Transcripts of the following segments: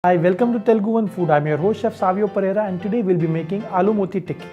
Hi, welcome to Telugu One Food. I'm your host Chef Savio Pereira and today we'll be making aloo moti tikki.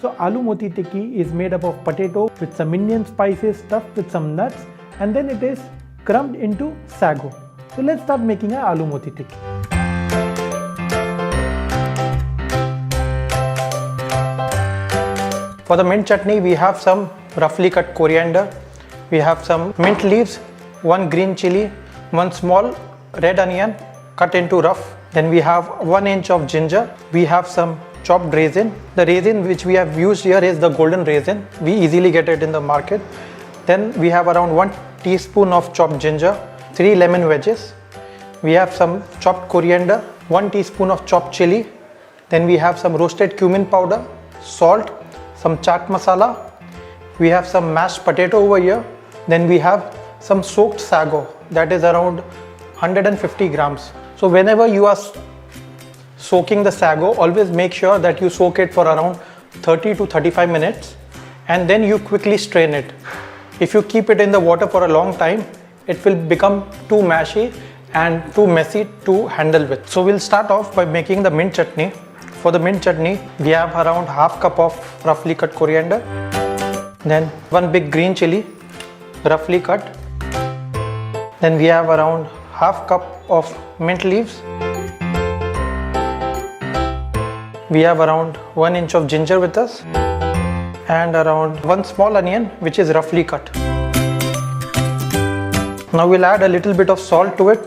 So aloo moti tikki is made up of potato with some Indian spices stuffed with some nuts and then it is crumbed into sago. So let's start making our aloo moti tikki. For the mint chutney we have some roughly cut coriander, we have some mint leaves, one green chili, one small red onion cut into rough. Then we have 1 inch of ginger. We have some chopped raisin. The raisin which we have used here is the golden raisin. We easily get it in the market. Then we have around 1 teaspoon of chopped ginger, 3 lemon wedges. We have some chopped coriander, 1 teaspoon of chopped chili. Then we have some roasted cumin powder, salt, some chaat masala. We have some mashed potato over here. Then we have some soaked sago, that is around 150 grams. So whenever you are soaking the sago, always make sure that you soak it for around 30 to 35 minutes and then you quickly strain it. If you keep it in the water for a long time, it will become too mashy and too messy to handle with. So we'll start off by making the mint chutney. For the mint chutney, we have around half cup of roughly cut coriander, then 1 big green chili, roughly cut. Then we have around half cup of mint leaves. We have around 1 inch of ginger with us and around 1 small onion which is roughly cut. Now we'll add a little bit of salt to it.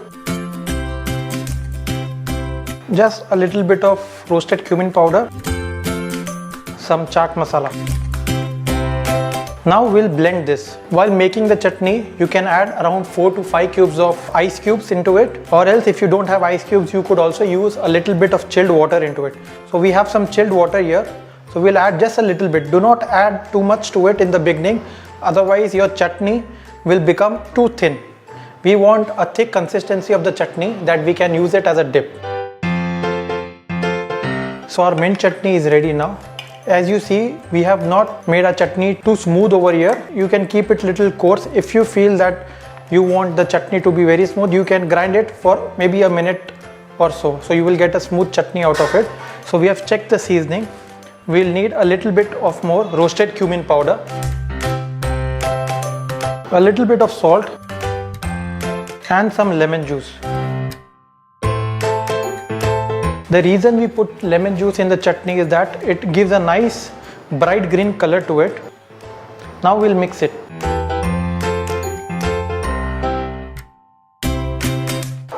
Just a little bit of roasted cumin powder, some chaat masala. Now we'll blend this. While making the chutney, you can add around 4 to 5 cubes of ice cubes into it, or else if you don't have ice cubes, you could also use a little bit of chilled water into it. So we have some chilled water here. So we'll add just a little bit. Do not add too much to it in the beginning, otherwise your chutney will become too thin. We want a thick consistency of the chutney that we can use it as a dip. So our mint chutney is ready now. As you see, we have not made our chutney too smooth over here. You can keep it little coarse. If you feel that you want the chutney to be very smooth, you can grind it for maybe a minute or so. So you will get a smooth chutney out of it. So we have checked the seasoning. We'll need a little bit of more roasted cumin powder, a little bit of salt and some lemon juice. The reason we put lemon juice in the chutney is that it gives a nice bright green color to it. Now we'll mix it.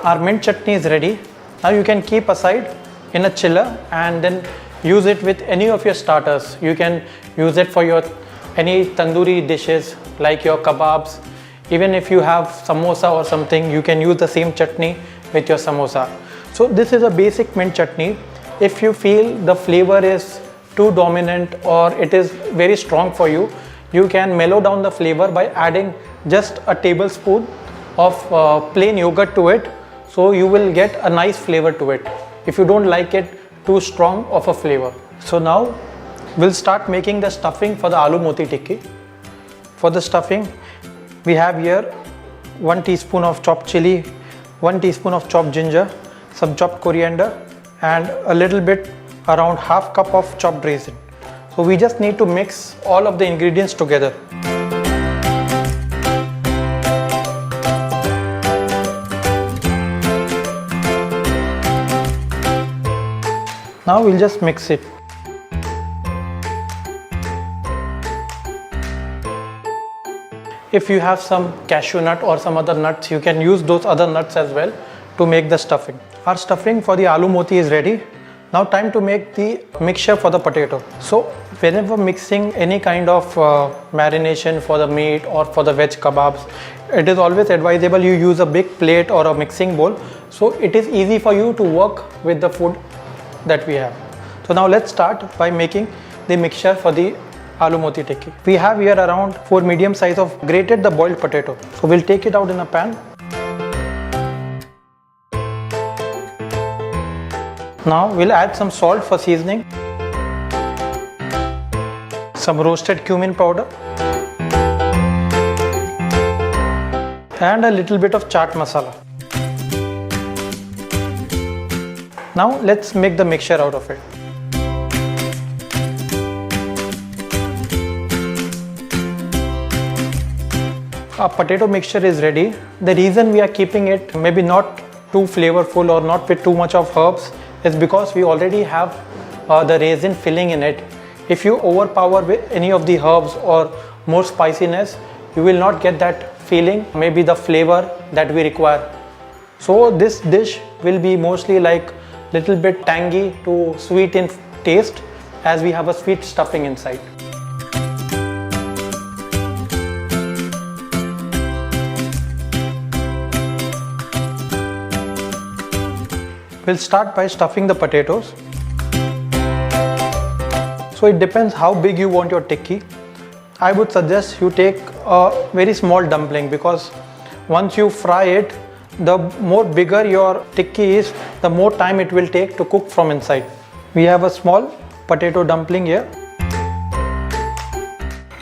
Our mint chutney is ready. Now you can keep aside in a chiller and then use it with any of your starters. You can use it for your any tandoori dishes like your kebabs. Even if you have samosa or something, you can use the same chutney with your samosa. So this is a basic mint chutney. If you feel the flavor is too dominant or it is very strong for you, you can mellow down the flavor by adding just a tablespoon of plain yogurt to it. So you will get a nice flavor to it if you don't like it too strong of a flavor. So now we'll start making the stuffing for the aloo moti tikki. For the stuffing, we have here 1 teaspoon of chopped chili, 1 teaspoon of chopped ginger, some chopped coriander and a little bit around half cup of chopped raisin. So we just need to mix all of the ingredients together. Now we'll just mix it. If you have some cashew nut or some other nuts, you can use those other nuts as well to make the stuffing. Our stuffing for the aloo moti is ready. Now time to make the mixture for the potato. So whenever mixing any kind of marination for the meat or for the veg kebabs, it is always advisable you use a big plate or a mixing bowl. So it is easy for you to work with the food that we have. So now let's start by making the mixture for the aloo moti tikki. We have here around 4 medium size of grated the boiled potato. So we'll take it out in a pan. Now we'll add some salt for seasoning, some roasted cumin powder and a little bit of chaat masala. Now let's make the mixture out of it. Our potato mixture is ready. The reason we are keeping it maybe not too flavorful or not with too much of herbs is because we already have the raisin filling in it. If you overpower with any of the herbs or more spiciness, you will not get that feeling, maybe the flavor that we require. So this dish will be mostly like little bit tangy to sweet in taste, as we have a sweet stuffing inside. We'll start by stuffing the potatoes. So it depends how big you want your tikki. I would suggest you take a very small dumpling, because once you fry it, the more bigger your tikki is, the more time it will take to cook from inside. We have a small potato dumpling here.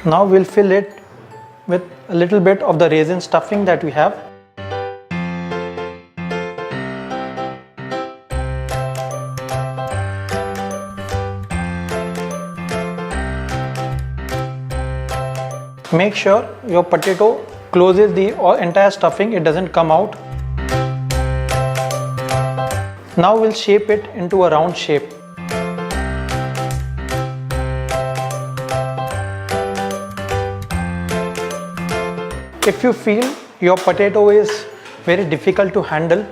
Now we'll fill it with a little bit of the raisin stuffing that we have. Make sure your potato closes the entire stuffing, it doesn't come out. Now we'll shape it into a round shape. If you feel your potato is very difficult to handle,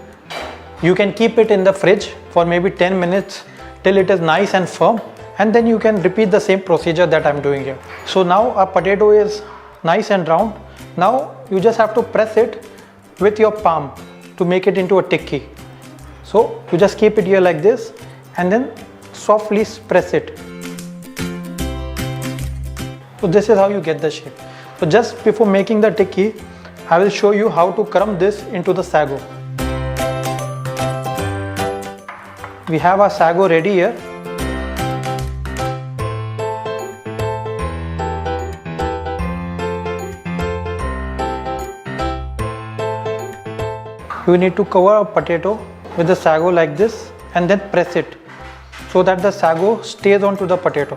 you can keep it in the fridge for maybe 10 minutes till it is nice and firm, and then you can repeat the same procedure that I'm doing here. So now our potato is nice and round. Now you just have to press it with your palm to make it into a tikki. So you just keep it here like this and then softly press it. So this is how you get the shape. So just before making the tikki, I will show you how to crumb this into the sago. We have our sago ready here. You need to cover a potato with the sago like this and then press it so that the sago stays onto the potato.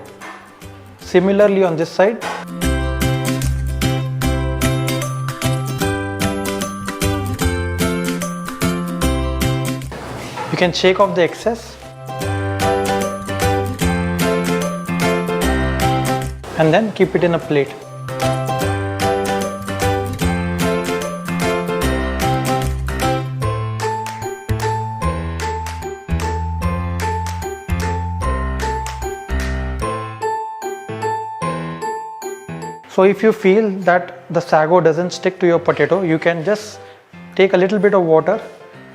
Similarly on this side. You can shake off the excess and then keep it in a plate. So if you feel that the sago doesn't stick to your potato, you can just take a little bit of water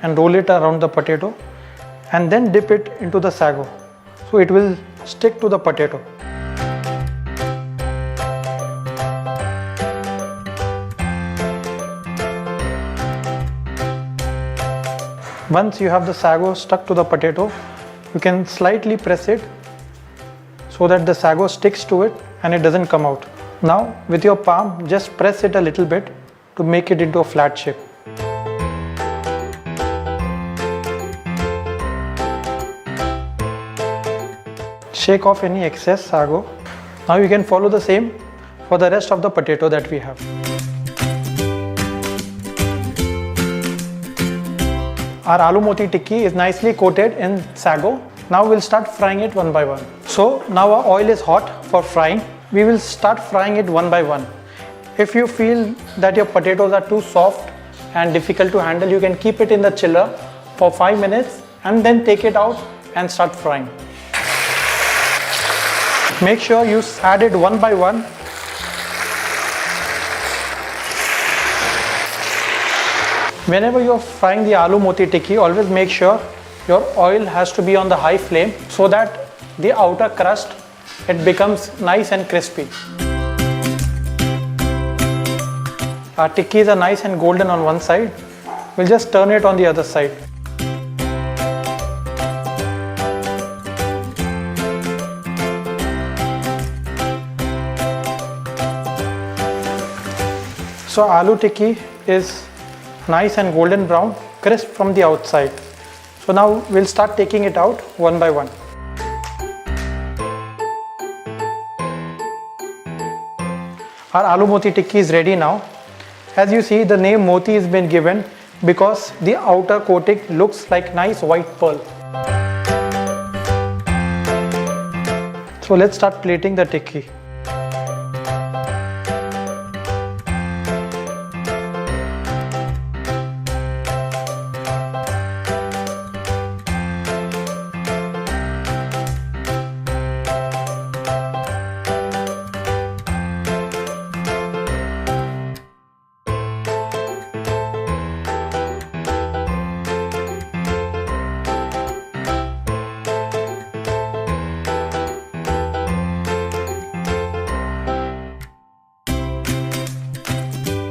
and roll it around the potato and then dip it into the sago. So it will stick to the potato. Once you have the sago stuck to the potato, you can slightly press it so that the sago sticks to it and it doesn't come out. Now with your palm, just press it a little bit to make it into a flat shape. Shake off any excess sago. Now you can follow the same for the rest of the potato that we have. Our aloo moti tikki is nicely coated in sago. Now we'll start frying it one by one. So now our oil is hot for frying. We will start frying it one by one. If you feel that your potatoes are too soft and difficult to handle, you can keep it in the chiller for 5 minutes and then take it out and start frying. Make sure you add it one by one. Whenever you are frying the aloo moti tikki, always make sure your oil has to be on the high flame so that the outer crust, it becomes nice and crispy. Our tikkis are nice and golden on one side. We'll just turn it on the other side. So aloo tikki is nice and golden brown, crisp from the outside. So now we'll start taking it out one by one. Our aloo moti tikki is ready now. As you see, the name moti has been given because the outer coating looks like nice white pearl. So let's start plating the tikki.